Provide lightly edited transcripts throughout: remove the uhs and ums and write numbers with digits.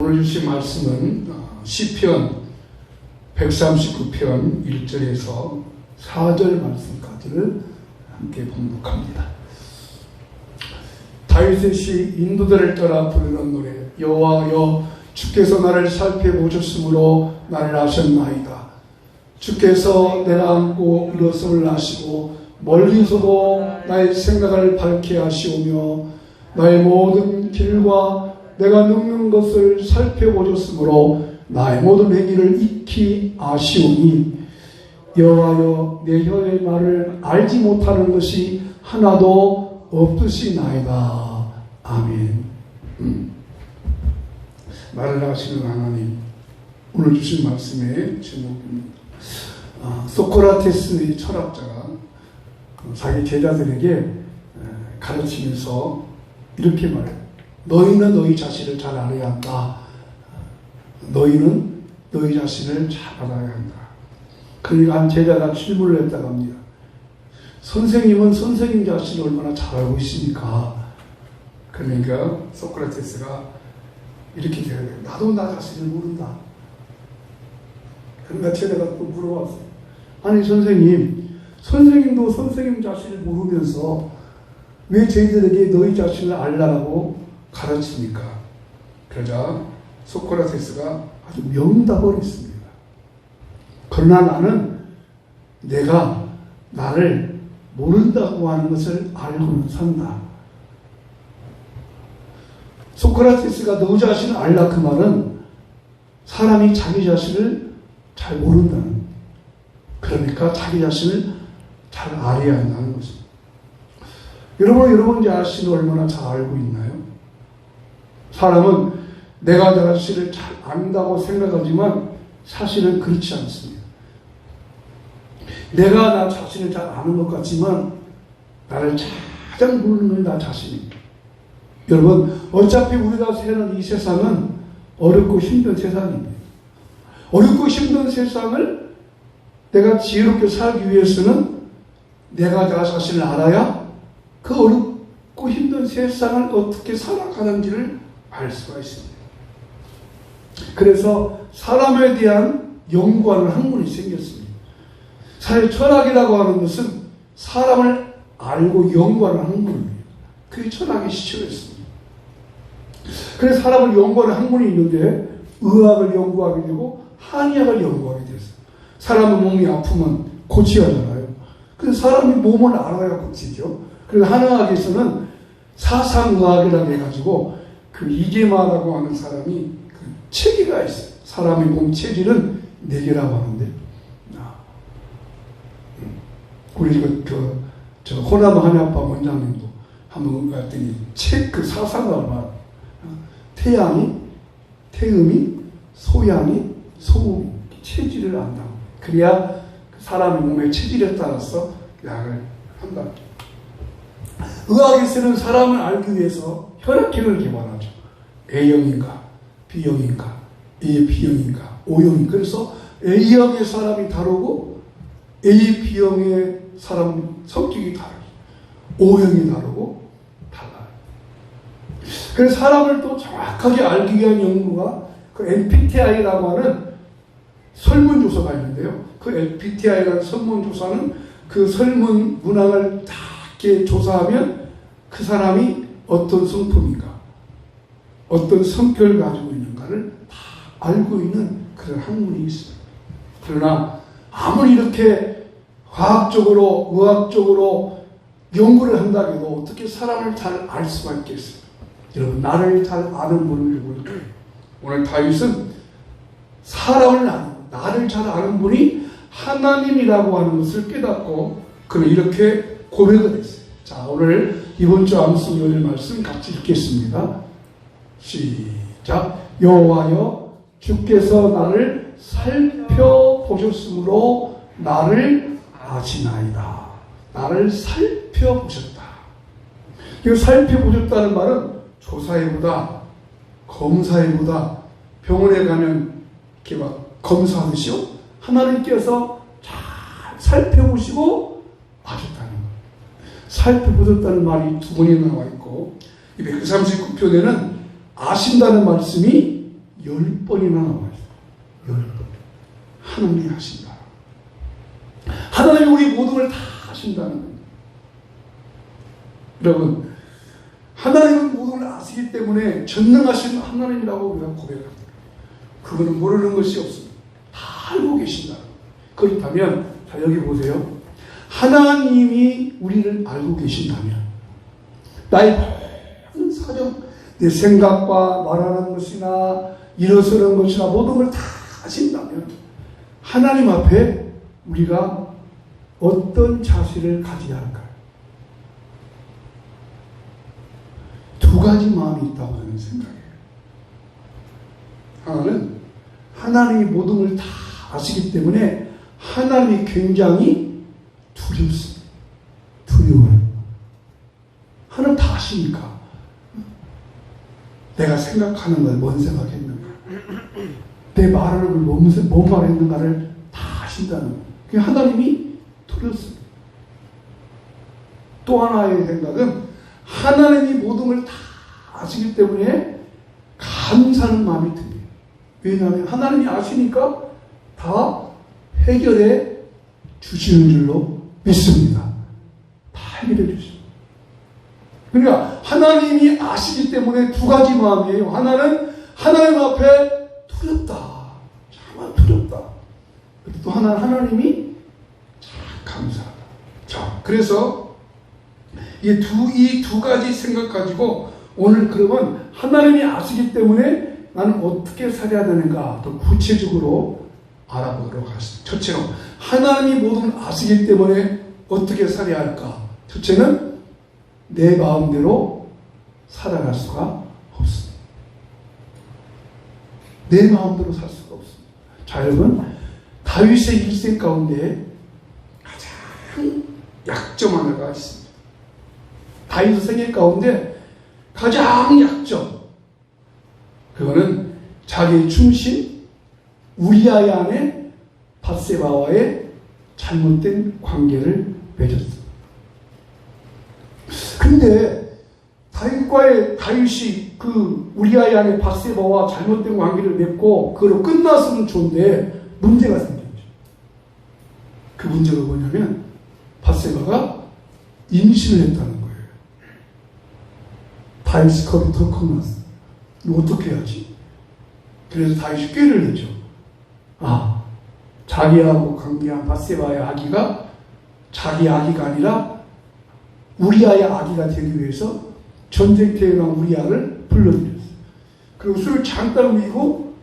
오늘 주신 말씀은 시편 139편 1절에서 4절 말씀까지를 함께 봉독합니다. 다윗의 시 인도들을 따라 부르는 노래. 여호와여, 주께서 나를 살펴보셨으므로 나를 아셨나이다. 주께서 내가 앉고 일어섬을 아시고 멀리서도 나의 생각을 밝게 하시오며 나의 모든 길과 내가 눕는 것을 살펴보셨으므로 나의 모든 행위를 익히 아시오니 여호와여, 내 혀의 말을 알지 못하는 것이 하나도 없으시나이다. 아멘. 말을 하시는 하나님, 오늘 주신 말씀의 제목입니다. 소크라테스의 철학자가 자기 제자들에게 가르치면서 이렇게 말해요. 너희는 너희 자신을 잘 알아야 한다. 너희는 너희 자신을 잘 알아야 한다. 그러니까 한 제자가 질문을 했다고 합니다. 선생님은 선생님 자신을 얼마나 잘 알고 있습니까? 그러니까 소크라테스가 이렇게 대답해요. 나도 나 자신을 모른다. 그러니까 제자가 또 물어봤어요. 아니 선생님도 선생님 자신을 모르면서 왜 저희들에게 너희 자신을 알라고 가르칩니까? 그러자 소크라테스가 아주 명답을 했습니다. 그러나 나는 내가 나를 모른다고 하는 것을 알고는 산다. 소크라테스가 너 자신을 알라 그 말은 사람이 자기 자신을 잘 모른다는, 그러니까 자기 자신을 잘 알아야 한다는 것입니다. 여러분 자신을 얼마나 잘 알고 있나요? 사람은 내가 나 자신을 잘 안다고 생각하지만 사실은 그렇지 않습니다. 내가 나 자신을 잘 아는 것 같지만 나를 가장 모르는 건 나 자신입니다. 여러분, 어차피 우리가 사는 이 세상은 어렵고 힘든 세상입니다. 어렵고 힘든 세상을 내가 지혜롭게 살기 위해서는 내가 나 자신을 알아야 그 어렵고 힘든 세상을 어떻게 살아가는지를 알 수가 있습니다. 그래서 사람에 대한 연구하는 학문이 생겼습니다. 사회 철학이라고 하는 것은 사람을 알고 연구하는 학문입니다. 그게 철학의 시초였습니다. 그래서 사람을 연구하는 학문이 있는데 의학을 연구하게 되고 한의학을 연구하게 됐어요. 사람의 몸이 아프면 고쳐야 하잖아요. 그래서 사람이 몸을 알아야 고치죠. 그래서 한의학에서는 사상의학이라고 해가지고 그 이계마라고 하는 사람이 그 체계가 있어요. 사람의 몸 체질은 4개라고 하는데, 우리 저 호남 한의학과 원장님도 한번 갔더니 그 사상을 말, 태양이, 태음이, 소양이, 소음이 체질을 안다고. 그래야 사람의 몸의 체질에 따라서 약을 한다. 의학에서는 사람을 알기 위해서 혈액형을 개발하죠. A형인가, B형인가, AB형인가, O형인가. 그래서 A형의 사람이 다르고 AB형의 사람 성격이 다르고 O형이 다르고 달라요. 그래서 사람을 또 정확하게 알기 위한 연구가 그 MBTI라고 하는 설문조사가 있는데요. 그 MBTI라는 설문조사는 그 설문 문항을 다 이렇게 조사하면 그 사람이 어떤 성품인가, 어떤 성격을 가지고 있는가를 다 알고 있는 그런 학문이 있습니다. 그러나 아무리 이렇게 과학적으로, 의학적으로 연구를 한다고 해도 어떻게 사람을 잘 알 수가 있겠어요? 여러분, 나를 잘 아는 분을 볼 거예요. 오늘 다윗은 사람을 아는, 나를 잘 아는 분이 하나님이라고 하는 것을 깨닫고 그는 이렇게 고백을 했어요. 자, 오늘 이번 주 암송 요일 말씀 같이 읽겠습니다. 시작. 여호와여, 주께서 나를 살펴보셨으므로 나를 아시나이다. 나를 살펴보셨다. 이 살펴보셨다는 말은 조사해보다, 검사해보다, 병원에 가면 이렇게 막 검사하듯이요. 하나님께서 잘 살펴보시고 아셨다는 거예요. 살펴보셨다는 말이 2번이나 나와 있고, 139편에는 아신다는 말씀이 10번이나 나와 있어요. 10번. 하나님이 하신다. 하나님이 우리 모든 걸 다 하신다는 겁니다. 여러분, 하나님은 모든 걸 아시기 때문에 전능하신 하나님이라고 우리가 고백합니다. 그거는 모르는 것이 없습니다. 다 알고 계신다. 그렇다면, 자, 여기 보세요. 하나님이 우리를 알고 계신다면, 나의 모든 사정, 내 생각과 말하는 것이나 일어서는 것이나 모든 걸 다 아신다면, 하나님 앞에 우리가 어떤 자세를 가져야 할까요? 두 가지 마음이 있다고 저는 생각해요. 하나는 하나님이 모든 걸 다 아시기 때문에 하나님이 굉장히 두렵습니다. 두려워요. 하나님 다 아시니까 내가 생각하는 걸 뭔 생각했는가, 내 말하는 걸 뭔 말했는가를 다 아신다는 거예요. 그게 하나님이 두렵습니다. 또 하나의 생각은 하나님이 모든 걸 다 아시기 때문에 감사하는 마음이 듭니다. 왜냐하면 하나님이 아시니까 다 해결해 주시는 줄로 믿습니다. 다 해결해 주십니다. 그러니까 하나님이 아시기 때문에 두 가지 마음이에요. 하나는 하나님 앞에 두렵다. 정말 두렵다. 또 하나는 하나님이 참 감사하다. 자, 그래서 이 두 가지 생각 가지고 오늘 그러면 하나님이 아시기 때문에 나는 어떻게 살아야 되는가 더 구체적으로 알아보도록 하겠습니다. 첫째로 하나님이 모든 걸 아시기 때문에 어떻게 살아야 할까? 첫째는 내 마음대로 살아갈 수가 없습니다. 내 마음대로 살 수가 없습니다. 자, 여러분, 다윗의 일생 가운데 가장 약점 하나가 있습니다. 다윗의 생애 가운데 가장 약점, 그거는 자기의 충신 우리아의 아내 밧세바와의 잘못된 관계를 맺었습니다. 근데 다윗이 그 우리아의 아내 밧세바와 잘못된 관계를 맺고 그걸로 끝났으면 좋은데 문제가 생겼죠. 그 문제가 뭐냐면 밧세바가 임신을 했다는 거예요. 다윗이 겁이 덜컥 났어요. 이거 어떻게 해야지? 그래서 다윗이 꾀를 내죠. 아, 자기하고 관계한 밧세바의 아기가 자기 아기가 아니라 우리아의 아기가 되기 위해서 전쟁터에 난 우리아를 불러들였어요. 그리고 술을 잠깐 미고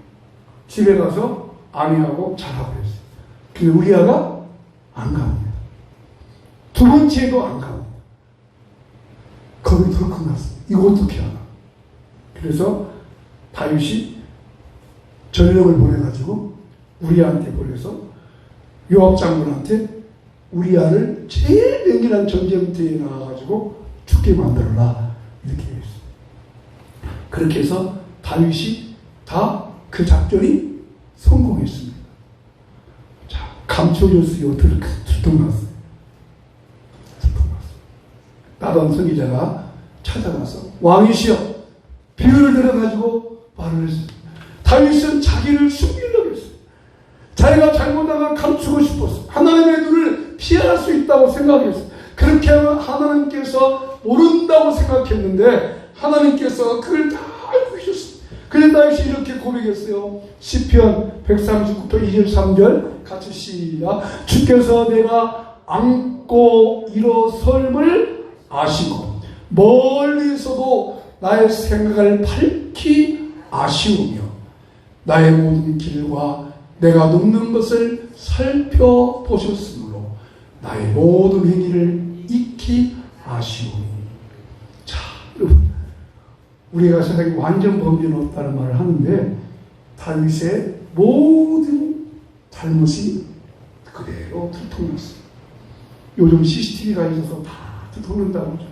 집에 가서 아내하고 자라고 했어요. 근데 우리아가 안 갑니다. 두 번째도 안 갑니다. 겁이 덜컥 났어요. 이거 어떻게 하나? 그래서 다윗이 전령을 보내가지고 우리아한테 보내서 요압 장군한테 우리아를 제일 맹렬한 전쟁터에 나와가지고 죽게 만들어라 이렇게 했어요. 그렇게 해서 다윗이 다 그 작전이 성공했습니다. 자, 감춰줬어요. 들통났어요. 나단 선지자가 찾아가서 왕이시여 비유를 들어가지고 말을 했어요. 다윗은 자기를 숨기려고 했어요. 자기가 잘못하면 감추고 싶었어요. 하나님의 눈을 피할 수 있다고 생각했어요. 그렇게 하면 하나님께서 모른다고 생각했는데 하나님께서 그걸 다 알고 계셨어요. 그래서 다윗이 이렇게 고백했어요. 시편 139편 2절 3절 같이 시작. 주께서 내가 안고 일어설을 아시고 멀리서도 나의 생각을 밝히 아시오며 나의 모든 길과 내가 눕는 것을 살펴보셨으므로 나의 모든 행위를 익히 아시오니. 자, 여러분, 우리가 세상에 완전 범죄는 없다는 말을 하는데 다윗의 모든 잘못이 그대로 들통났어요. 요즘 CCTV가 있어서 다 들통난다고 하죠.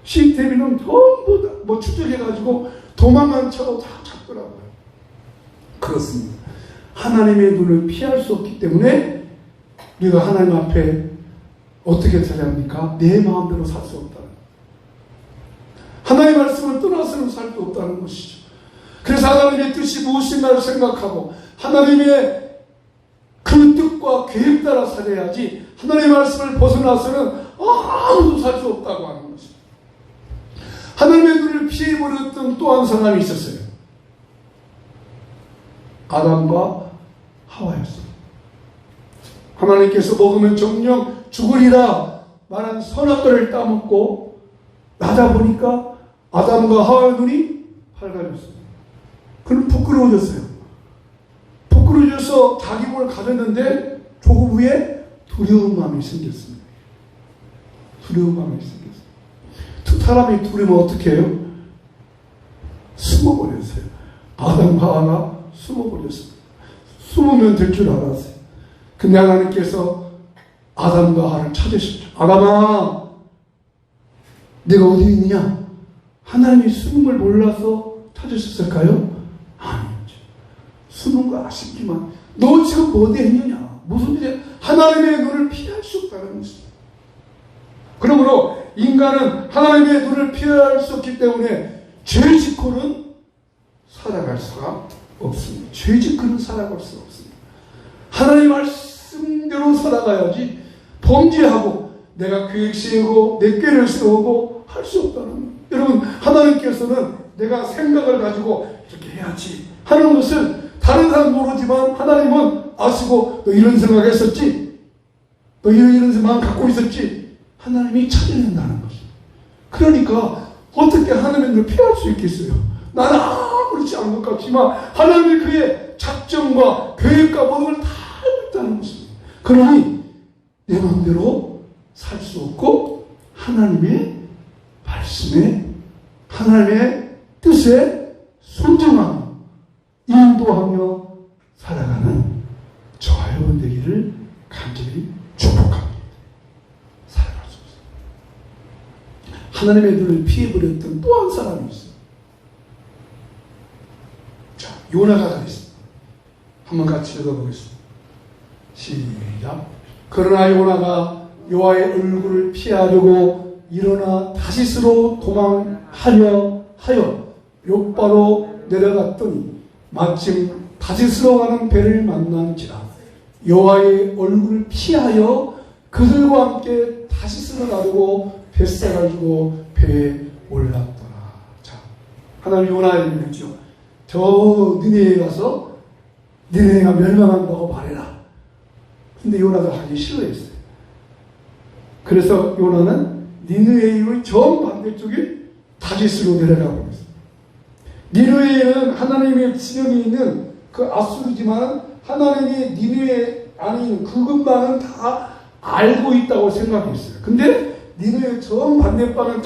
CCTV는 전부 다 추적해가지고 도망간 차로 다 잡더라고요. 그렇습니다. 하나님의 눈을 피할 수 없기 때문에 우리가 하나님 앞에 어떻게 살아야 합니까? 내 마음대로 살 수 없다는, 하나님의 말씀을 떠나서는 살 수 없다는 것이죠. 그래서 하나님의 뜻이 무엇인가를 생각하고 하나님의 그 뜻과 계획 따라 살아야지 하나님의 말씀을 벗어나서는 아무도 살 수 없다고 하는 것입니다. 하나님의 눈을 피해버렸던 또 한 사람이 있었어요. 아담과 하와였어요. 하나님께서 먹으면 정령 죽으리라 말한 선악과를 따먹고 나다 보니까 아담과 하와의 눈이 밝아졌어요. 그는 부끄러워졌어요. 부끄러워져서 자기 몸을 가졌는데 조금 후에 두려운 마음이 생겼습니다. 두려운 마음이 생겼어요. 두 사람이 두려우면 어떻게 해요? 숨어버렸어요. 아담과 하와가 숨어버렸습니다. 숨으면 될 줄 알았어요. 근데 하나님께서 아담과 하와를 찾으셨죠. 아담아, 내가 어디 있느냐? 하나님이 숨은 걸 몰라서 찾으셨을까요? 아니었죠. 숨은 거 아쉽지만 너 지금 어디 있느냐? 무슨 일이야? 하나님의 눈을 피할 수 없다는 것입니다. 그러므로 인간은 하나님의 눈을 피할 수 없기 때문에 죄 짓고는 살아갈 수가 없습니다. 죄 짓고는 살아갈 수가 없습니다. 하나님 말씀대로 살아가야지 범죄하고 내가 계획 세우고 내 꾀를 세우고 할 수 없다는 거예요. 여러분, 하나님께서는 내가 생각을 가지고 이렇게 해야지 하는 것을 다른 사람 모르지만 하나님은 아시고 너 이런 생각했었지? 너 이런 생각 갖고 있었지? 하나님이 찾아낸다는 것입니다. 그러니까 어떻게 하나님의 눈을 피할 수 있겠어요? 나는 아무렇지 않은 것 같지만 하나님이 그의 작정과 계획과 모든 걸 다 알고 있다는 것입니다. 그러니 내 마음대로 살 수 없고 하나님의 말씀에 하나님의 뜻에 순종하며 인도하며 살아가는 저와 여러분 되기를 간절히 축복합니다. 살아갈 수 없어요. 하나님의 눈을 피해버렸던 또 한 사람이 있어요. 자, 요나가 그랬습니다. 한번 같이 읽어보겠습니다. 시작. 그러나 요나가 여호와의 얼굴을 피하려고 일어나 다시스로 도망하려 하여 욥바로 내려갔더니 마침 다시스로 가는 배를 만난지라. 여호와의 얼굴을 피하여 그들과 함께 다시스로 가려고 뱃사 가지고 배에 올랐더라. 자, 하나님 요나에게 그랬죠. 저 니네에 가서 니네가 멸망한다고 말해라. 근데 요나가 하기 싫어했어요. 그래서 요나는 니느웨의 정반대쪽에 다시스로 내려가고 있어요. 니느웨는 하나님의 지령이 있는 그 아수르지만 하나님이 니느웨 안에 있는 그 근방은 다 알고 있다고 생각했어요. 근데 니느웨 정반대방은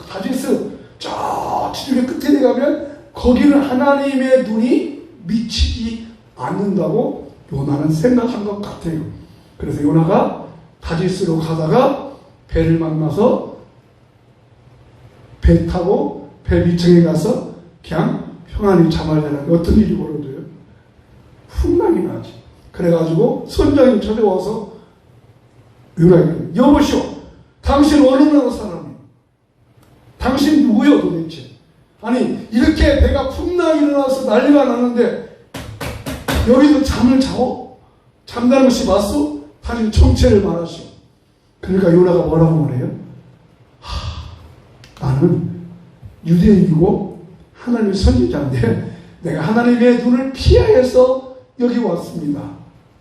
다시스 저 지중해 끝에 가면 거기는 하나님의 눈이 미치지 않는다고 요나는 생각한 것 같아요. 그래서 요나가 다시스로 가다가 배를 만나서 배 타고 배 위층에 가서 그냥 평안히 잠하려는 어떤 일이 벌어져요? 풍랑이 나지. 그래가지고 선장이 찾아와서 요나에게 여보시오, 당신 어느 나라 사람이에요? 당신 누구요 도대체? 아니 이렇게 배가 풍랑이 일어나서 난리가 났는데 여기서 잠을 자고 잠자는 것이 맞소? 당신 정체를 말하시오. 그러니까 요나가 뭐라고 말해요? 나는 유대인이고 하나님의 선지자인데 내가 하나님의 눈을 피하여서 여기 왔습니다.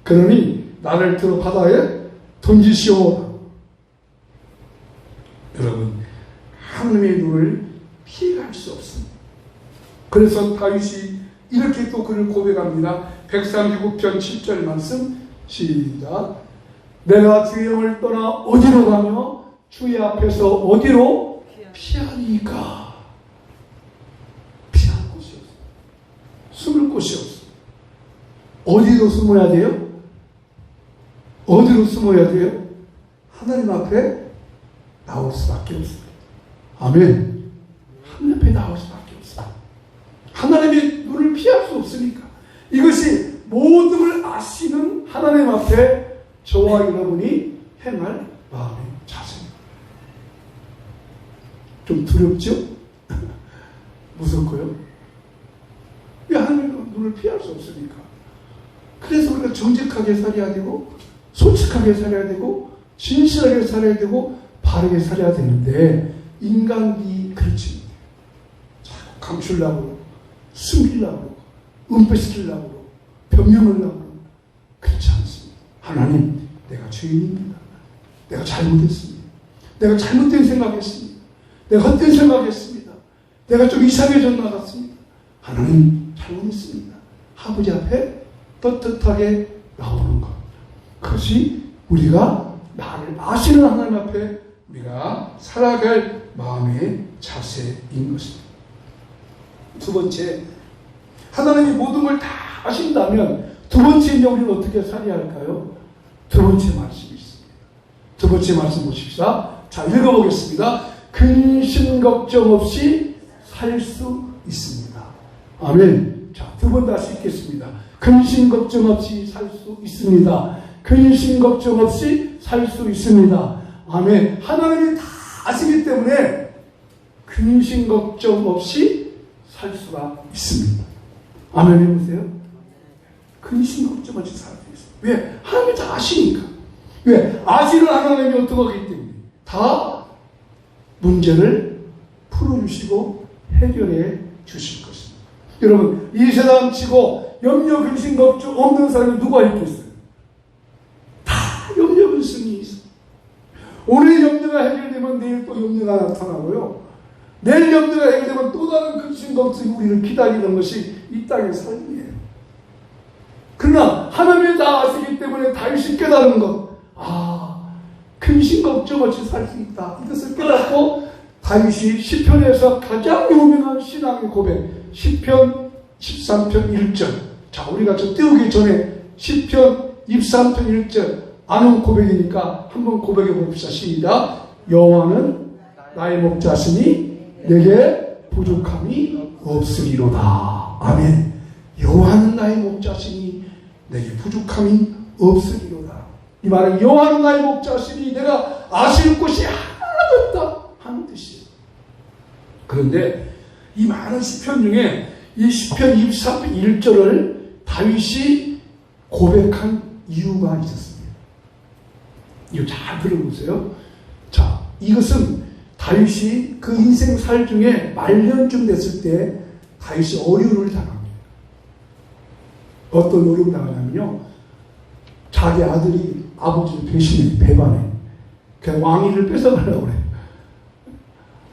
그러니 나를 들어 바다에 던지시오. 여러분, 하나님의 눈을 피해갈 수 없습니다. 그래서 다윗이 이렇게 또 그를 고백합니다. 139편 7절 말씀 시작. 내가 주의 영을 떠나 어디로 가며 주의 앞에서 어디로 피하니까? 피할 곳이 없어. 숨을 곳이 없어. 어디로 숨어야 돼요? 어디로 숨어야 돼요? 하나님 앞에 나올 수밖에 없습니다. 아멘. 하나님 앞에 나올 수밖에 없습니다. 하나님의 눈을 피할 수 없으니까. 이것이 모든 걸 아시는 하나님 앞에 저와 여러분이 행할 마음의 자세입니다. 좀 두렵죠? 무섭고요. 수 없으니까. 그래서 우리가 정직하게 살아야 되고, 솔직하게 살아야 되고, 진실하게 살아야 되고, 바르게 살아야 되는데, 인간이 그렇지. 자꾸 감추려고, 숨기려고, 은폐시키려고, 변명하려고. 그렇지 않습니다. 하나님, 내가 죄인입니다. 내가 잘못했습니다. 내가 잘못된 생각했습니다. 내가 헛된 생각했습니다. 내가 좀 이상해져 나갔습니다. 하나님, 잘못했습니다. 아버지 앞에 떳떳하게 나오는 것. 그것이 우리가 나를 아시는 하나님 앞에 우리가 살아갈 마음의 자세인 것입니다. 두 번째, 하나님이 모든 걸 다 아신다면 두 번째는 우리는 어떻게 살아야 할까요? 두 번째 말씀이 있습니다. 두 번째 말씀 보십시다. 자, 읽어보겠습니다. 근심 걱정 없이 살 수 있습니다. 아멘. 자, 두 번 다시 읽겠습니다. 근심 걱정 없이 살 수 있습니다. 근심 걱정 없이 살 수 있습니다. 아멘. 하나님이 다 아시기 때문에 근심 걱정 없이 살 수가 있습니다. 아멘 해보세요. 근심 걱정 없이 살 수 있습니다. 왜? 하나님이 다 아시니까. 왜? 아시는 하나님이 어떻게 하기 때문에 다 문제를 풀어주시고 해결해 주실 것입니다. 여러분, 이 세상 치고 염려 근심 걱정 없는 사람이 누가 있겠어요? 다 염려 근심이 있어요. 오늘 염려가 해결되면 내일 또 염려가 나타나고요. 내일 염려가 해결되면 또 다른 근심 걱정이 우리를 기다리는 것이 이 땅의 삶이에요. 그러나 하나님이 다 아시기 때문에 다윗이 깨달은 것, 근심 걱정 없이 살 수 있다. 이것을 깨닫고 다윗이 시편에서 가장 유명한 신앙의 고백, 시편 13편 1절. 자, 우리가 저 띄우기 전에 시편 23편 1절 아는 고백이니까 한번 고백해 봅시다. 시작. 여호와는 나의 목자시니 내게 부족함이 없으리로다. 아멘. 여호와는 나의 목자시니 내게 부족함이 없으리로다. 이 말은 여호와는 나의 목자시니 내가 아실 곳이 하나도 없다 하는 뜻이에요. 그런데 이 많은 시편 중에 이 시편 23편 1절을 다윗이 고백한 이유가 있었습니다. 이거 잘 들어보세요. 자, 이것은 다윗이 그 인생 살 중에 말년쯤 됐을 때 다윗이 어려움을 당합니다. 어떤 어려움을 당하냐면요, 자기 아들이 아버지를 배신해, 배반해. 그냥 왕위를 뺏어가려고 그래요.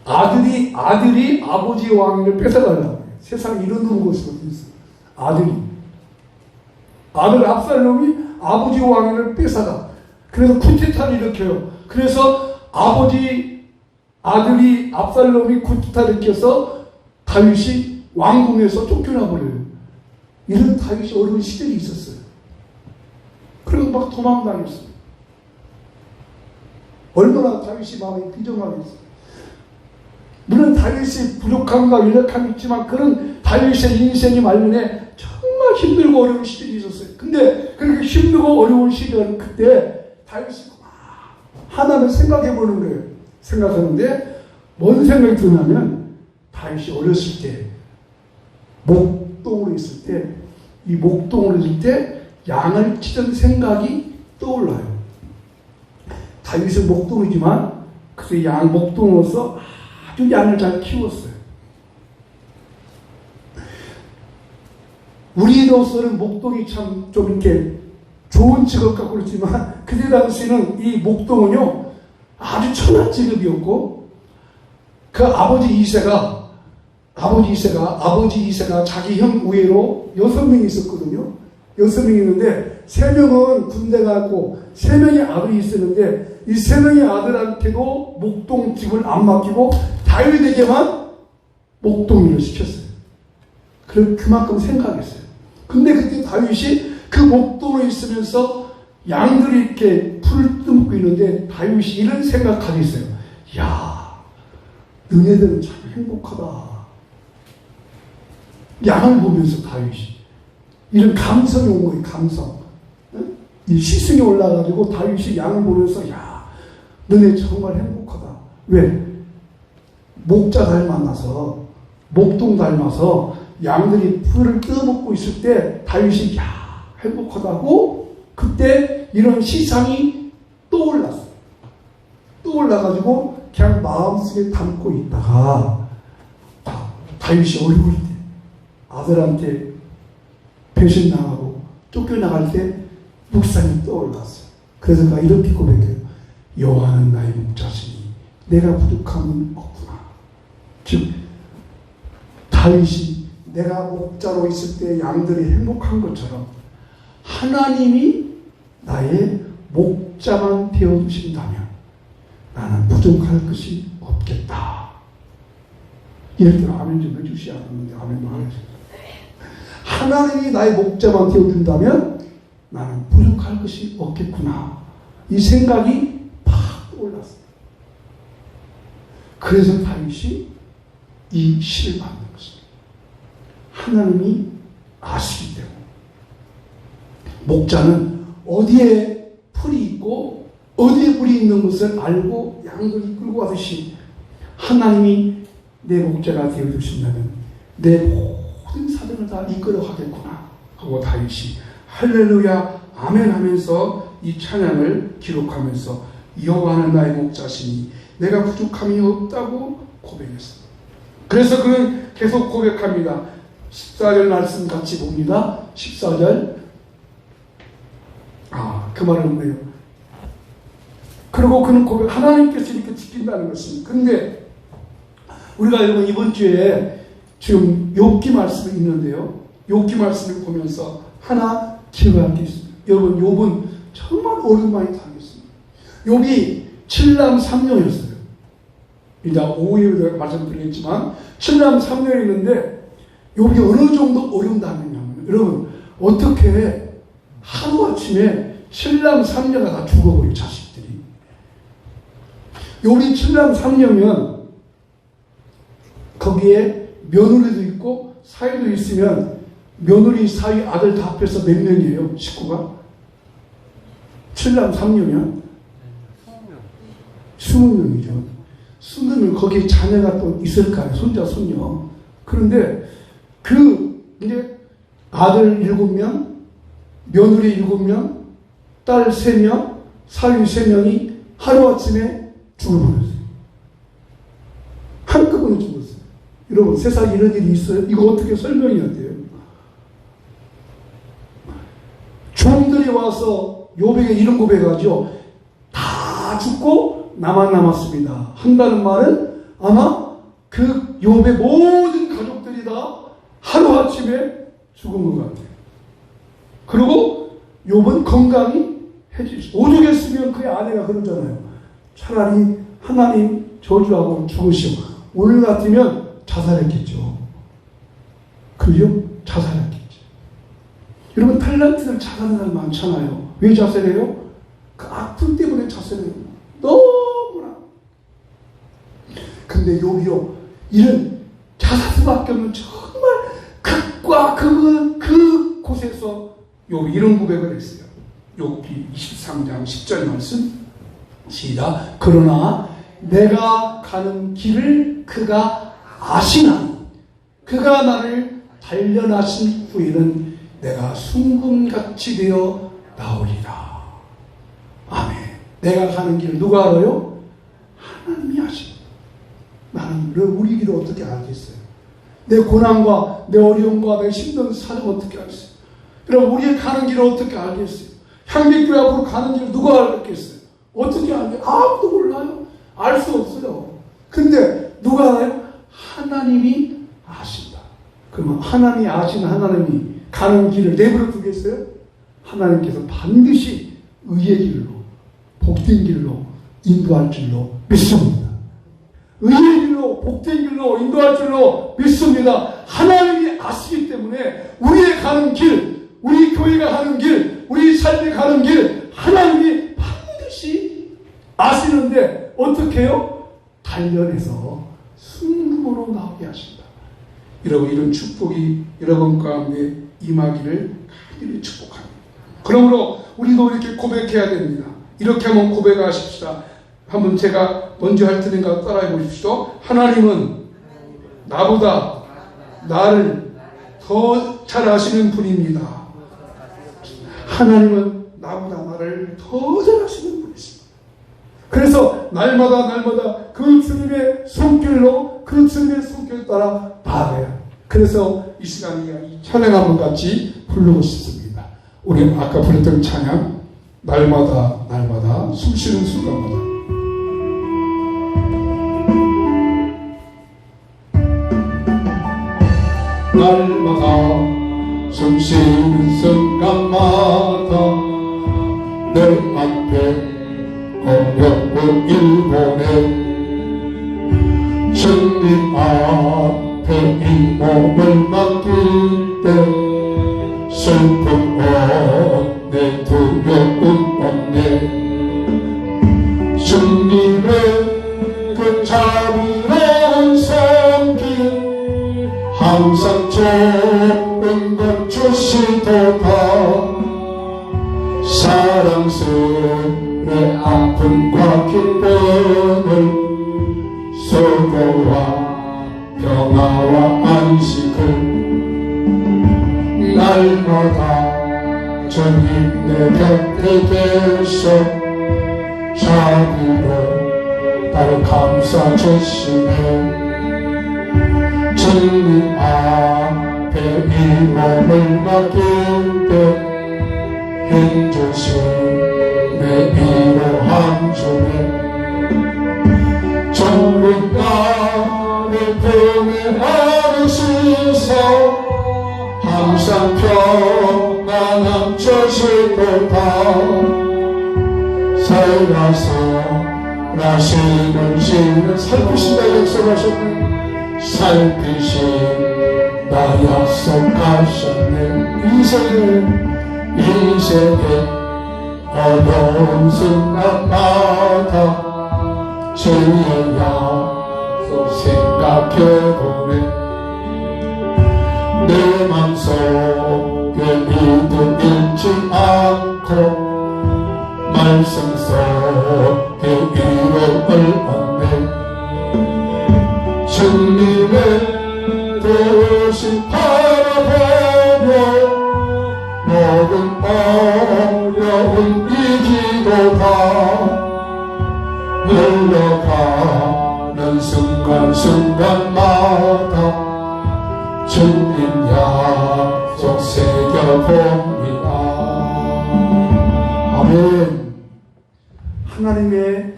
아들이 아버지의 왕위를 뺏어가려고 해요. 세상에 이런 것이 어디 있어요? 아들 압살롬이 아버지의 왕위를 뺏어가. 그래서 쿠데타를 일으켜요. 그래서 아들이 압살롬이 쿠데타를 일으켜서 다윗이 왕궁에서 쫓겨나 버려요. 이런 다윗이 어려운 시절이 있었어요. 그리고 막 도망다녔어요. 얼마나 다윗이 마음이 비정하겠어요. 물론 다윗이 부족함과 연약함이 있지만 그런 다윗의 인생이 말년에 정말 힘들고 어려운 시절이 있었어요. 근데 그렇게 힘들고 어려운 시절 그때 다윗이 하나를 생각해 보는 거예요. 생각하는데 뭔 생각이 드냐면 다윗이 어렸을 때 목동으로 있을 때 이 목동으로 있을 때 양을 치던 생각이 떠올라요. 다윗은 목동이지만 그래서 양 목동으로서 아주 양을 잘 키웠어요. 우리로서는 목동이 참 좀 이렇게 좋은 직업 같고 그렇지만 그때 당시에는 이 목동은요 아주 천한 직업이었고 그 아버지 이새가 자기 형 우애로 6명이 있었거든요. 6명이 있는데 3명은 군대 갔고 3명의 아들이 있었는데 이 3명의 아들한테도 목동 집을 안 맡기고 다윗에게만 목동 일을 시켰어요. 그만큼 생각했어요. 근데 그때 다윗이 그 목동에 있으면서 양들이 이렇게 풀을 뜯고 있는데 다윗이 이런 생각하고 있어요. 야, 너네들은 참 행복하다. 양을 보면서 다윗이 이런 감성이 온 거예요. 감성. 이 시승이 올라가지고 다윗이 양을 보면서 야, 너네 정말 행복하다. 왜? 목자 닮아서 목동 닮아서 양들이 풀을 뜯어먹고 있을 때 다윗이 야 행복하다고 그때 이런 시상이 떠올랐어요. 떠올라가지고 그냥 마음속에 담고 있다가 다윗이 어려울 때 아들한테 배신당하고 쫓겨나갈 때 묵상이 떠올랐어요. 그래서 그가 이렇게 고백해요. 여호와는 나의 목자시니 내가 부족함은 없구나. 즉 다윗이 내가 목자로 있을 때 양들이 행복한 것처럼 하나님이 나의 목자만 되어주신다면 나는 부족할 것이 없겠다. 이럴 때 아멘 좀 해주시지 않았는데 아멘도 안 해주세요. 하나님이 나의 목자만 되어준다면 나는 부족할 것이 없겠구나. 이 생각이 팍 떠올랐어요. 그래서 다윗이 이 시를 만든 것입니다. 하나님이 아시기 때문에. 목자는 어디에 풀이 있고 어디에 물이 있는 것을 알고 양들이 끌고 가듯이 하나님이 내 목자가 되어주신다면 내 모든 사정을 다 이끌어 가겠구나 하고 다윗이 할렐루야 아멘 하면서 이 찬양을 기록하면서 여호와는 나의 목자시니 내가 부족함이 없다고 고백했습니다. 그래서 그는 계속 고백합니다. 14절 말씀 같이 봅니다. 14절 그 말은 없네요. 그리고 그는 고백 하나님께서 이렇게 지킨다는 것입니다. 근데 우리가 여러분 이번 주에 지금 욥기 말씀이 있는데요. 욥기 말씀을 보면서 하나 기억할 게 있습니다. 여러분 욥은 정말 오랜만에 당했습니다. 욥이 7남 3녀였어요. 이제 오후에 말씀드렸지만 7남 3녀였는데 욥이 어느 정도 어려움 당했냐면 여러분 어떻게 하루아침에 7남 3녀가 다 죽어버려요. 자식들이. 욥이 7남 3녀면 거기에 며느리도 있고 사위도 있으면 며느리, 사위, 아들 다 합해서 몇 명이에요? 식구가? 7남 3녀면? 20명이죠. 20명 거기에 자녀가 또 있을까요? 손자, 손녀. 그런데 이제 아들 7명, 며느리 7명, 딸 3명, 사위 3명이 하루아침에 죽어버렸어요. 한꺼번에 죽었어요. 여러분 세상에 이런 일이 있어요? 이거 어떻게 설명이 안 돼요? 종들이 와서 욥에게 이런 고백하죠. 다 죽고 나만 남았습니다. 한다는 말은 아마 그 욥의 모든 가족들이 다 하루아침에 죽은 것 같아요. 그리고 욥은 건강히 오죽했으면 그의 아내가 그러잖아요. 차라리 하나님 저주하고 죽으시오. 오늘 같으면 자살했겠죠. 그죠? 자살했겠죠. 여러분 탤런트들 자살하는 사람 많잖아요. 왜 자살해요? 그 아픔 때문에 자살해요. 너무나. 근데 욥이요 이런 자살 수밖에 없는 정말 극과 그 곳에서 욥이 이런 고백을 했어요. 욥기 23장 10절 말씀 시작. 그러나 내가 가는 길을 그가 아시나니 그가 나를 단련하신 후에는 내가 순금같이 되어 나오리라. 아멘. 내가 가는 길을 누가 알아요? 하나님이 아십니다. 나는 우리 길을 어떻게 알겠어요? 내 고난과 내 어려움과 내 힘든 사정 어떻게 알겠어요? 그럼 우리의 가는 길을 어떻게 알겠어요? 향기교회 앞으로 가는 길을 누가 알겠어요? 어떻게 알겠어요? 아무도 몰라요. 알 수 없어요. 근데 누가 알아요? 하나님이 아신다. 그러면 하나님이 아시는 하나님이 가는 길을 내버려 두겠어요? 하나님께서 반드시 의의 길로 복된 길로 인도할 줄로 믿습니다. 의의 길로 복된 길로 인도할 줄로 믿습니다. 하나님이 아시기 때문에 우리의 가는 길, 우리 교회가 가는 길, 우리 삶이 가는 길 하나님이 반드시 아시는데 어떻게 해요? 단련해서 순금으로 나오게 하신다. 여러분 이런 축복이 여러분 가운데 임하기를 간절히 축복합니다. 그러므로 우리도 이렇게 고백해야 됩니다. 이렇게 한번 고백하십시다. 한번 제가 먼저 할 테니까 따라해 보십시오. 하나님은 나보다 나를 더 잘 아시는 분입니다. 하나님은 나보다 나를 더 잘 아시는 분이십니다. 그래서 날마다 그 주님의 손길로 그 주님의 손길 따라 나아가야. 그래서 이 시간에 이 찬양 한번 같이 부르고 싶습니다. 우리는 아까 부르던 찬양 날마다 숨 쉬는 순간마다 날마다 숨 쉬는 순간마다 내 앞에 어려운 일본에 주님 앞에 이 몸을 맡길 때 슬픔 없네 두려움 없네 주님의 그 자비로운 손길 항상 좋은 것 주시도다 사랑스레 아픔과 기쁨을 수고와 평화와 안식을 날마다 주님 내 곁에 계셔 자비로 나를 감싸 주시네 주님 앞에 이 몸을 맡길 때 힘주신 내 위로한 주님 전국 나를 품에 안으시소 항상 평안함 주시도다 살아서 나심을 지는 살피신다 약속하셨네 살피신 나 약속하셨네 이 세계 어려운 순간마다 주의 약속 생각해보네 내 맘속에 믿음 잃지 않고 말씀 속에 위로를 얻네 주님의 도우심 바라보며 모든 어려움 이기도다 흘러가는 순간순간마다 주님 약속 새겨봅니다. 아멘. 하나님의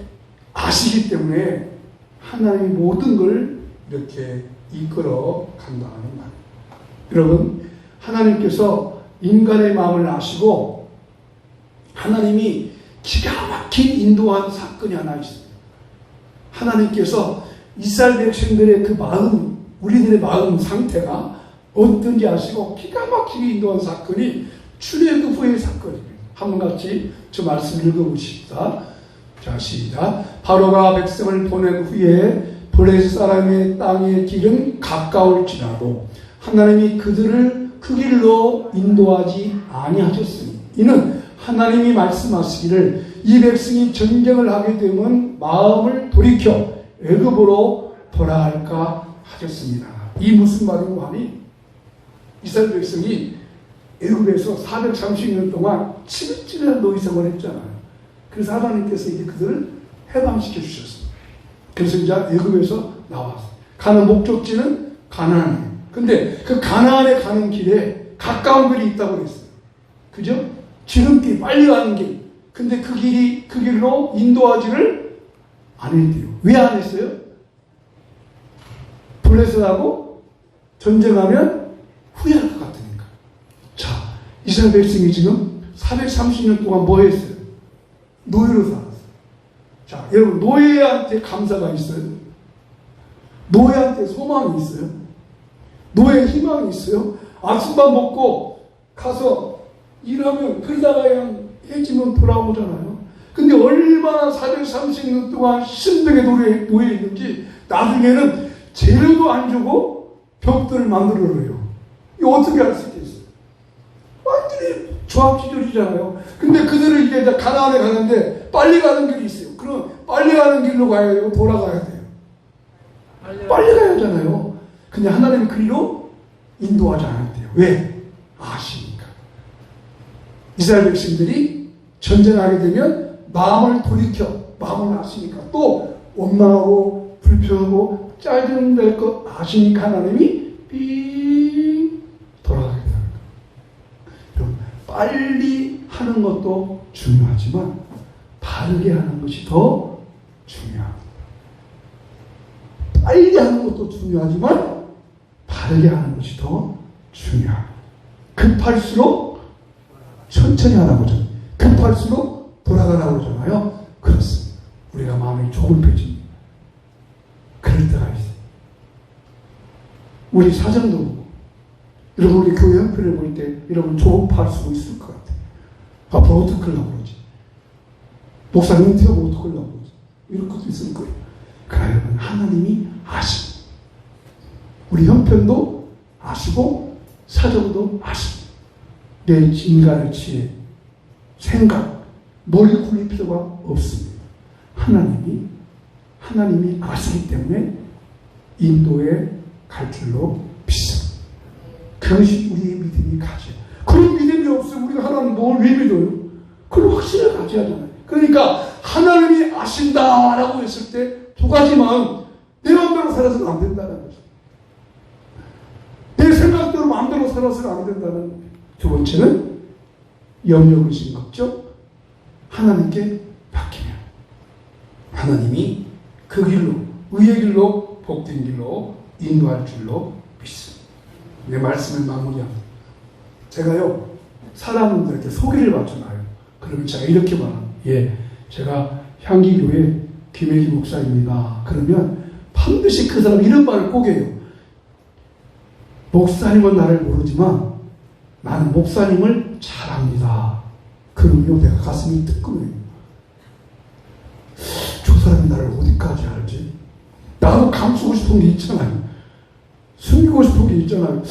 아시기 때문에 하나님이 모든 걸 이렇게 이끌어 간다는 말. 여러분, 하나님께서 인간의 마음을 아시고 하나님이 기가 막힌 인도한 사건이 하나 있습니다. 하나님께서 이스라엘 백성들의 그 마음, 우리들의 마음 상태가 어떤지 아시고 기가 막히게 인도한 사건이 출애굽 후의 사건입니다. 한번 같이 저 말씀 읽어보십시다. 자, 시작. 바로가 백성을 보낸 후에 블레셋 사람의 땅의 길은 가까울지라도 하나님이 그들을 그 길로 인도하지 아니하셨으니 이는 하나님이 말씀하시기를 이 백성이 전쟁을 하게 되면 마음을 돌이켜 애굽으로 돌아갈까 하셨습니다. 이 무슨 말이고 하니 이스라엘 백성이 애굽에서 430년 동안 7일째 노예생활을 했잖아요. 그래서 하나님께서 이제 그들을 해방시켜 주셨습니다. 그래서 이제 애굽에서 나왔어요. 가는 목적지는 가나안이에요. 근데 그 가나안에 가는 길에 가까운 길이 있다고 그랬어요. 그죠? 지름길, 빨리 가는 길. 근데 그 길로 인도하지를 않았대요. 왜 안 했어요? 블레셋하고 전쟁하면 후회할 것 같으니까. 자, 이스라엘 백성이 지금 430년 동안 뭐 했어요? 노예로 살았어요. 자, 여러분, 노예한테 감사가 있어요? 노예한테 소망이 있어요? 노예 희망이 있어요? 아침밥 먹고 가서 일하면 그러다가 그냥 해지면 돌아오잖아요. 근데 얼마나 430년 동안 힘들게 노예했는지 나중에는 재료도 안 주고 벽돌을 만들어줘요. 이거 어떻게 할 수 있겠어요? 완전히 조합지졸이잖아요. 근데 그들은 이제 가나안에 가는데 빨리 가는 길이 있어요. 그럼 빨리 가는 길로 가야 되고 돌아가야 돼요. 빨리 가야 하잖아요. 근데 하나님은 그리로 인도하지 않았대요. 왜? 아시니까. 이스라엘 백성들이 전쟁하게 되면 마음을 돌이켜, 마음을 아시니까, 또 원망하고 불평하고 짜증낼 것 아시니까 하나님이 삥 돌아가게 되는 거예요. 빨리 하는 것도 중요하지만 바르게 하는 것이 더 중요합니다. 빨리 하는 것도 중요하지만 바르게 하는 것이 더 중요합니다. 급할수록 천천히 하라고 하잖아요. 급할수록 돌아가라고 하잖아요. 그렇습니다. 우리가 마음이 조급해집니다. 그럴 때가 있어요. 우리 사정도 보고, 여러분 우리 교회 형편을 볼 때 여러분 조급할 수 있을 것 같아요. 앞으로 어떻게 하려고 그러지? 목사님 태우고 어떻게 하려고 그러지? 이런 것도 있을 거예요. 그러나 여러분 하나님이 아십니다. 우리 형편도 아시고 사정도 아십니다. 내 인간의 지혜, 생각, 머리 굴릴 필요가 없습니다. 하나님이 아시기 때문에 인도에 갈 줄로 믿습니다. 그것이 우리의 믿음이 가죠. 그런 믿음이 없으면 우리가 하나님 뭘 왜 믿어요? 그걸 확신을 가져야 하잖아요. 그러니까 하나님이 아신다라고 했을 때 두 가지만 내 마음대로 살아서는 안 된다는 거죠. 내 생각대로 마음대로 살아서는 안 된다는 거예요. 두 번째는 염려의심 걱정, 하나님께 맡기면 하나님이 그 길로, 의의 길로, 복된 길로 인도할 줄로 믿습니다. 내 말씀을 마무리합니다. 제가요, 사람들에게 소개를 받잖아요. 그러면 제가 이렇게 말합니다. 예, 제가 향기교회 김혜기 목사입니다. 그러면 반드시 그 사람 이런 말을 꼭 해요. 목사님은 나를 모르지만 나는 목사님을 잘 압니다. 그러면 내가 가슴이 뜨끔해요. 저 사람이 나를 어디까지 알지? 나도 감추고 싶은 게 있잖아요. 숨기고 싶은 게 있잖아요.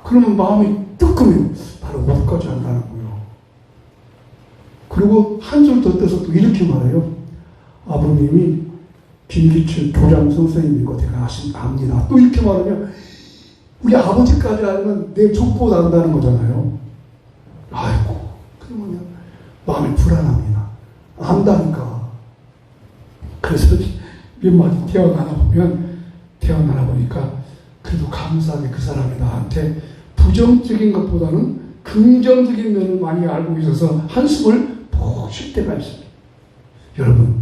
그러면 마음이 뜨끔해요. 나를 어디까지 안다는 거예요. 그리고 한 줄 더 떼서 또 이렇게 말해요. 아버님이 김기춘 교장 선생님이고 내가 압니다. 또 이렇게 말하면 우리 아버지까지 알면 내 족보 안다는 거잖아요. 아이고, 그러면 마음이 불안합니다. 안다니까. 그래서 몇 마디 태어나나 보니까 그래도 감사하게 그 사람이 나한테 부정적인 것보다는 긍정적인 면을 많이 알고 있어서 한숨을 푹 쉴 때가 있습니다. 여러분,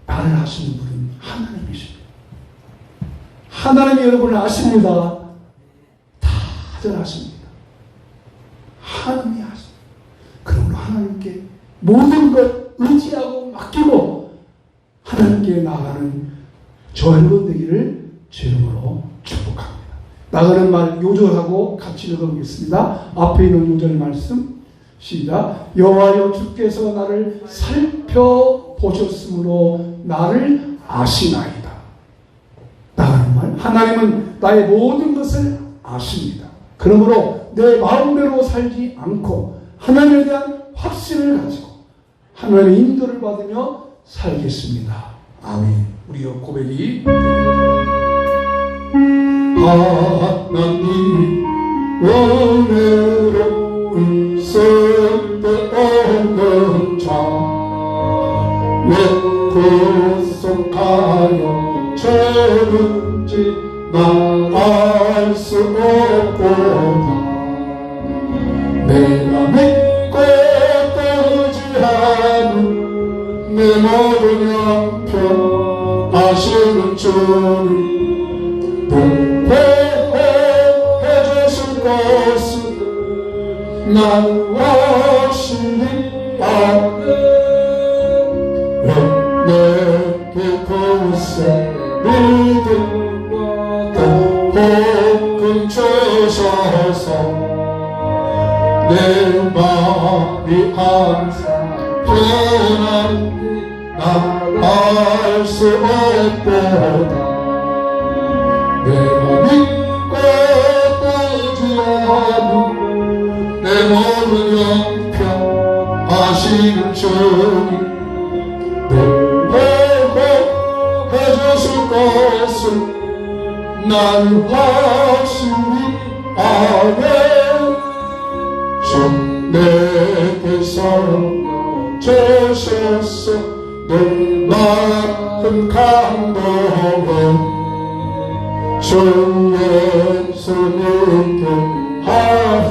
나를 아시는 분은 하나님이십니다. 하나님이 여러분을 아십니다. 다 잘 아십니다. 하나님이 아십니다. 그러므로 하나님께 모든 걸 의지하고 맡기고 하나님께 나아가는 저 여러분 되기를 제 이름으로 축복합니다. 나가는 말 요절하고 같이 읽어보겠습니다. 앞에 있는 요절 말씀 시작. 여호와여 주께서 나를 살펴보셨으므로 나를 아시나이다. 나가는 말 하나님은 나의 모든 것을 아십니다. 그러므로 내 마음대로 살지 않고 하나님에 대한 확신을 가지고 하나님의 인도를 받으며 살겠습니다. 아멘. 우리의 고백이 하나님 은혜로운 쓸데없는 자 왜 구속하여 죄는지 난 알 수 없구나. 내가 믿고 의지하는 내 모든 형편 아시는 주님 보호해 주실 것을 난 확실히 아네. 내게 그새 믿음과 복음 주셔서 내 마음이 항상 편한데 나갈 수 없구나. 내가 믿고 의지하는 내 모든 형편 아시는 주님 늘 보호해 주실 것을 난 확실히 아멘. 주 내게서 주셨소 놀라운 감동을 주 예수님께 알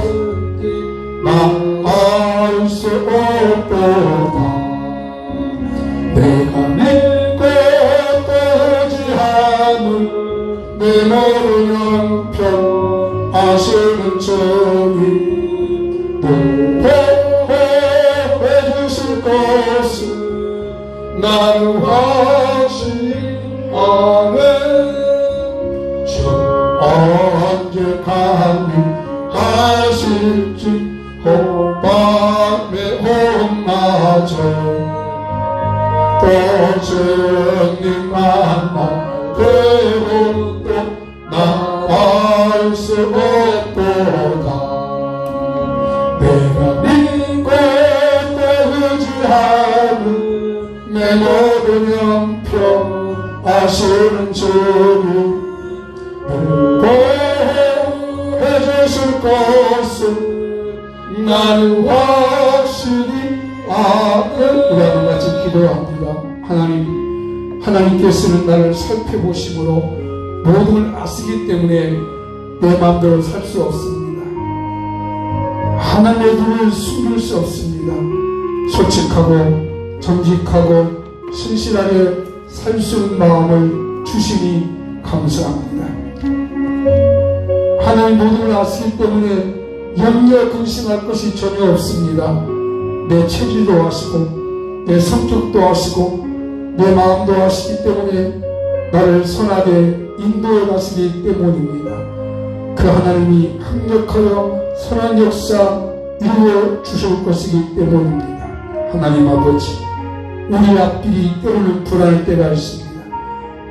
수 없도다. 내가 믿고 의지하는 내 모든 형편 아시는 주님 보호해 주실 것을 나는 확신히 아멘. 주 언제 강림하실지 밤에 혼마저 또 주님 만나 그곳도 나갈 수 없도다. 내가 믿고 의지하는 내 모든 형편 아시는 주님 보호해 주실 것을 나는 확실히 아멘. 우리 하나님 같이 기도합니다. 하나님께서는 나를 살펴보심으로 모든 걸 아시기 때문에 내 마음대로 살 수 없습니다. 하나님의 눈을 숨길 수 없습니다. 솔직하고 정직하고 신실하게 살 수 있는 마음을 주시니 감사합니다. 하나님 모든 걸 아시기 때문에 염려 근심할 것이 전혀 없습니다. 내 체질도 아시고 내 성격도 아시고 내 마음도 아시기 때문에 나를 선하게 인도해 가시기 때문입니다. 그 하나님이 합력하여 선한 역사 이루어 주실 것이기 때문입니다. 하나님 아버지, 우리 앞길이 때로는 불안할 때가 있습니다.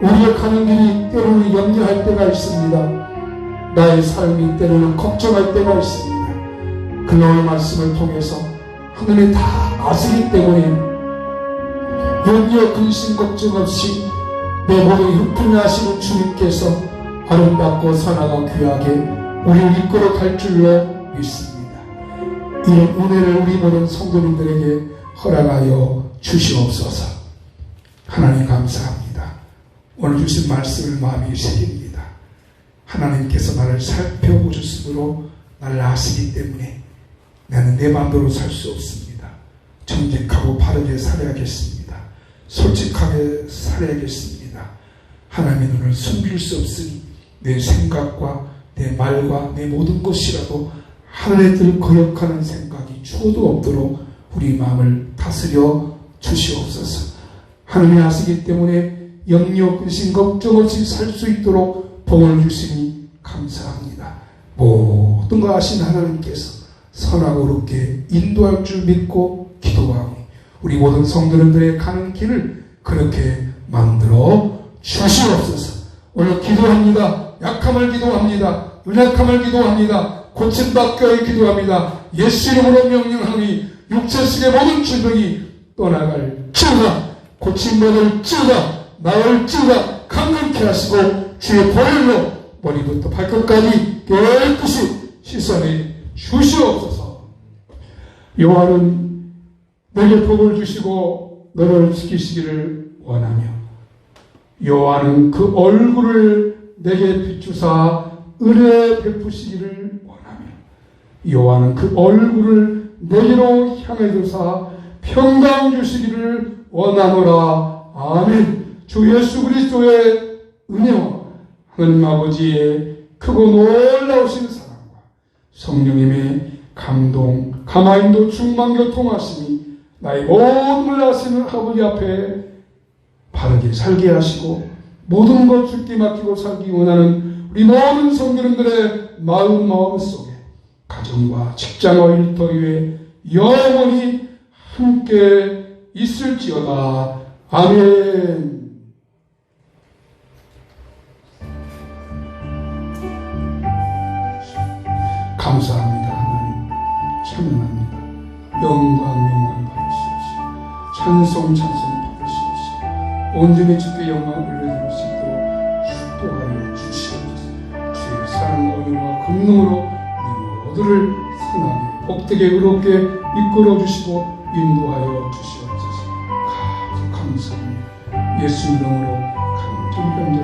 우리의 가는 길이 때로는 염려할 때가 있습니다. 나의 삶이 때로는 걱정할 때가 있습니다. 그놈의 말씀을 통해서 하늘이 다 아시기 때문에 염려 근심 걱정 없이 내 모든 형편을 아시는 주님께서 아름답고 선하고 귀하게 우리를 이끌어 갈 줄로 믿습니다. 이 은혜를 우리 모든 성도님들에게 허락하여 주시옵소서. 하나님 감사합니다. 오늘 주신 말씀을 마음에 새깁니다. 하나님께서 나를 살펴보셨으므로 나를 아시기 때문에 나는 내 마음대로 살 수 없습니다. 정직하고 바르게 살아야겠습니다. 솔직하게 살아야겠습니다. 하나님의 눈을 숨길 수 없으니 내 생각과 내 말과 내 모든 것이라도 하늘의 뜻을 거역하는 생각이 추호도 없도록 우리 마음을 다스려 주시옵소서. 하나님이 아시기 때문에 염려, 근심, 걱정 없이 살 수 있도록 복을 주시니 감사합니다. 모든 거 아신 하나님께서 선하고 어렵게 인도할 줄 믿고 기도하고 우리 모든 성도님들의 가는 길을 그렇게 만들어 주시옵소서. 오늘 기도합니다. 약함을 기도합니다. 연약함을 기도합니다. 고침받게 하여 기도합니다. 예수 이름으로 명령하니 육체식의 모든 질병이 떠나갈지어다. 고침받을지어다. 나을지어다. 강건케 하시고 주의 보혈로 머리부터 발끝까지 깨끗이 씻어내 주시옵소서. 여호와는 내게 복을 주시고 너를 지키시기를 원하며 여호와는 그 얼굴을 내게 비추사 은혜 베푸시기를 원하며 여호와는 그 얼굴을 내게로 향해 주사 평강 주시기를 원하노라. 아멘. 주 예수 그리스도의 은혜와 하나님 아버지의 크고 놀라우신 사랑과 성령님의 감동, 가마인도 충만교통하시니 나의 모든 걸 아시는 아버지 앞에 바르게 살게 하시고 모든 것 주께 맡기고 살기 원하는 우리 모든 성도님들의 마음 속에 가정과 직장과 일터에 영원히 함께 있을지어다. 아멘. 감사합니다. 하나님 찬양합니다. 영광 받으시옵시고 찬송 받으시옵시고 온전히 주께 영광을 올려드릴 수 있도록 축복하여 주시옵소서. 주의 사랑과 은혜와 권능으로 우리 모두를 선하게 복되게 의롭게 이끌어 주시고 인도하여 주시옵소서. 아주 감사합니다. 예수 이름으로 간절히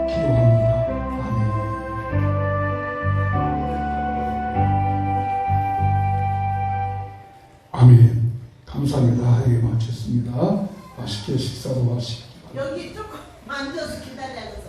기도합니다. 아멘. 감사합니다. 여기 마쳤습니다. 맛있게 식사도 하시기 바랍니다. 여기 조금 앉아서 기다려서.